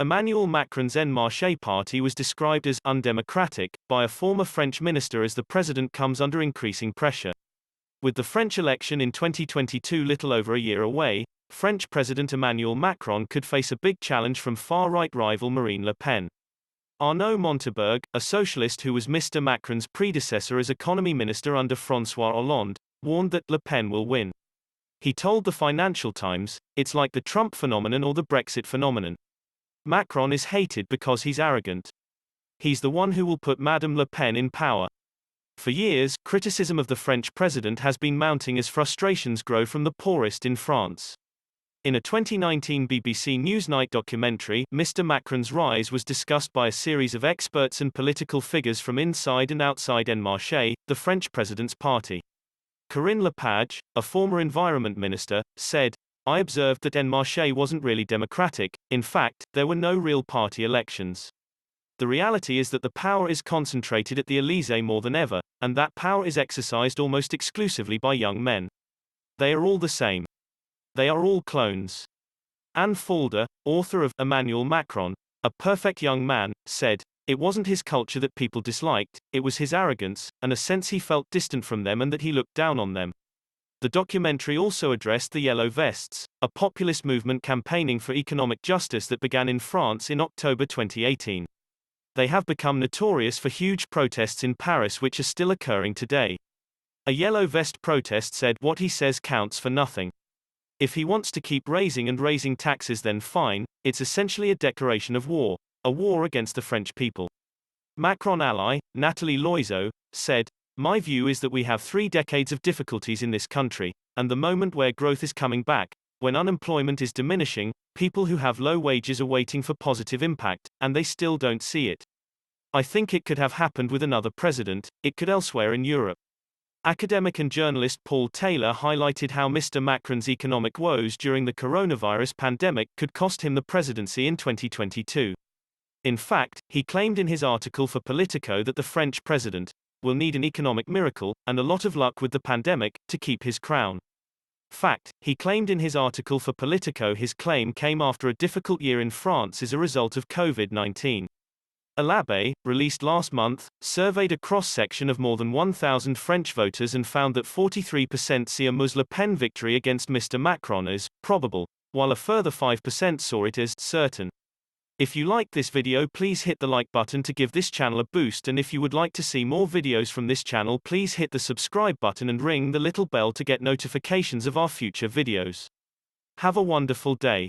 Emmanuel Macron's En Marche party was described as undemocratic by a former French minister as the president comes under increasing pressure. With the French election in 2022 little over a year away, French President Emmanuel Macron could face a big challenge from far-right rival Marine Le Pen. Arnaud Montebourg, a socialist who was Mr. Macron's predecessor as economy minister under François Hollande, warned that Le Pen will win. He told the Financial Times, "It's like the Trump phenomenon or the Brexit phenomenon. Macron is hated because he's arrogant. He's the one who will put Madame Le Pen in power." For years, criticism of the French president has been mounting as frustrations grow from the poorest in France. In a 2019 BBC Newsnight documentary, Mr. Macron's rise was discussed by a series of experts and political figures from inside and outside En Marche, the French president's party. Corinne Lepage, a former environment minister, said, "I observed that En Marche wasn't really democratic. In fact, there were no real party elections. The reality is that the power is concentrated at the Élysée more than ever, and that power is exercised almost exclusively by young men. They are all the same. They are all clones." Anne Falder, author of Emmanuel Macron, a perfect young man, said, "It wasn't his culture that people disliked, it was his arrogance, and a sense he felt distant from them and that he looked down on them." The documentary also addressed the Yellow Vests, a populist movement campaigning for economic justice that began in France in October 2018. They have become notorious for huge protests in Paris which are still occurring today. A Yellow Vest protest said, "What he says counts for nothing. If he wants to keep raising taxes, then fine, it's essentially a declaration of war, a war against the French people." Macron ally, Nathalie Loiseau, said, "My view is that we have 3 decades of difficulties in this country, and the moment where growth is coming back, when unemployment is diminishing, people who have low wages are waiting for positive impact, and they still don't see it. I think it could have happened with another president, it could elsewhere in Europe." Academic and journalist Paul Taylor highlighted how Mr. Macron's economic woes during the coronavirus pandemic could cost him the presidency in 2022. In fact, he claimed in his article for Politico that the French president will need an economic miracle, and a lot of luck with the pandemic, to keep his crown. Fact, he claimed in his article for Politico his claim came after a difficult year in France as a result of COVID-19. A L'Abbé, released last month, surveyed a cross-section of more than 1,000 French voters and found that 43% see a Le Pen victory against Mr. Macron as probable, while a further 5% saw it as certain. If you liked this video, please hit the like button to give this channel a boost, and if you would like to see more videos from this channel, please hit the subscribe button and ring the little bell to get notifications of our future videos. Have a wonderful day.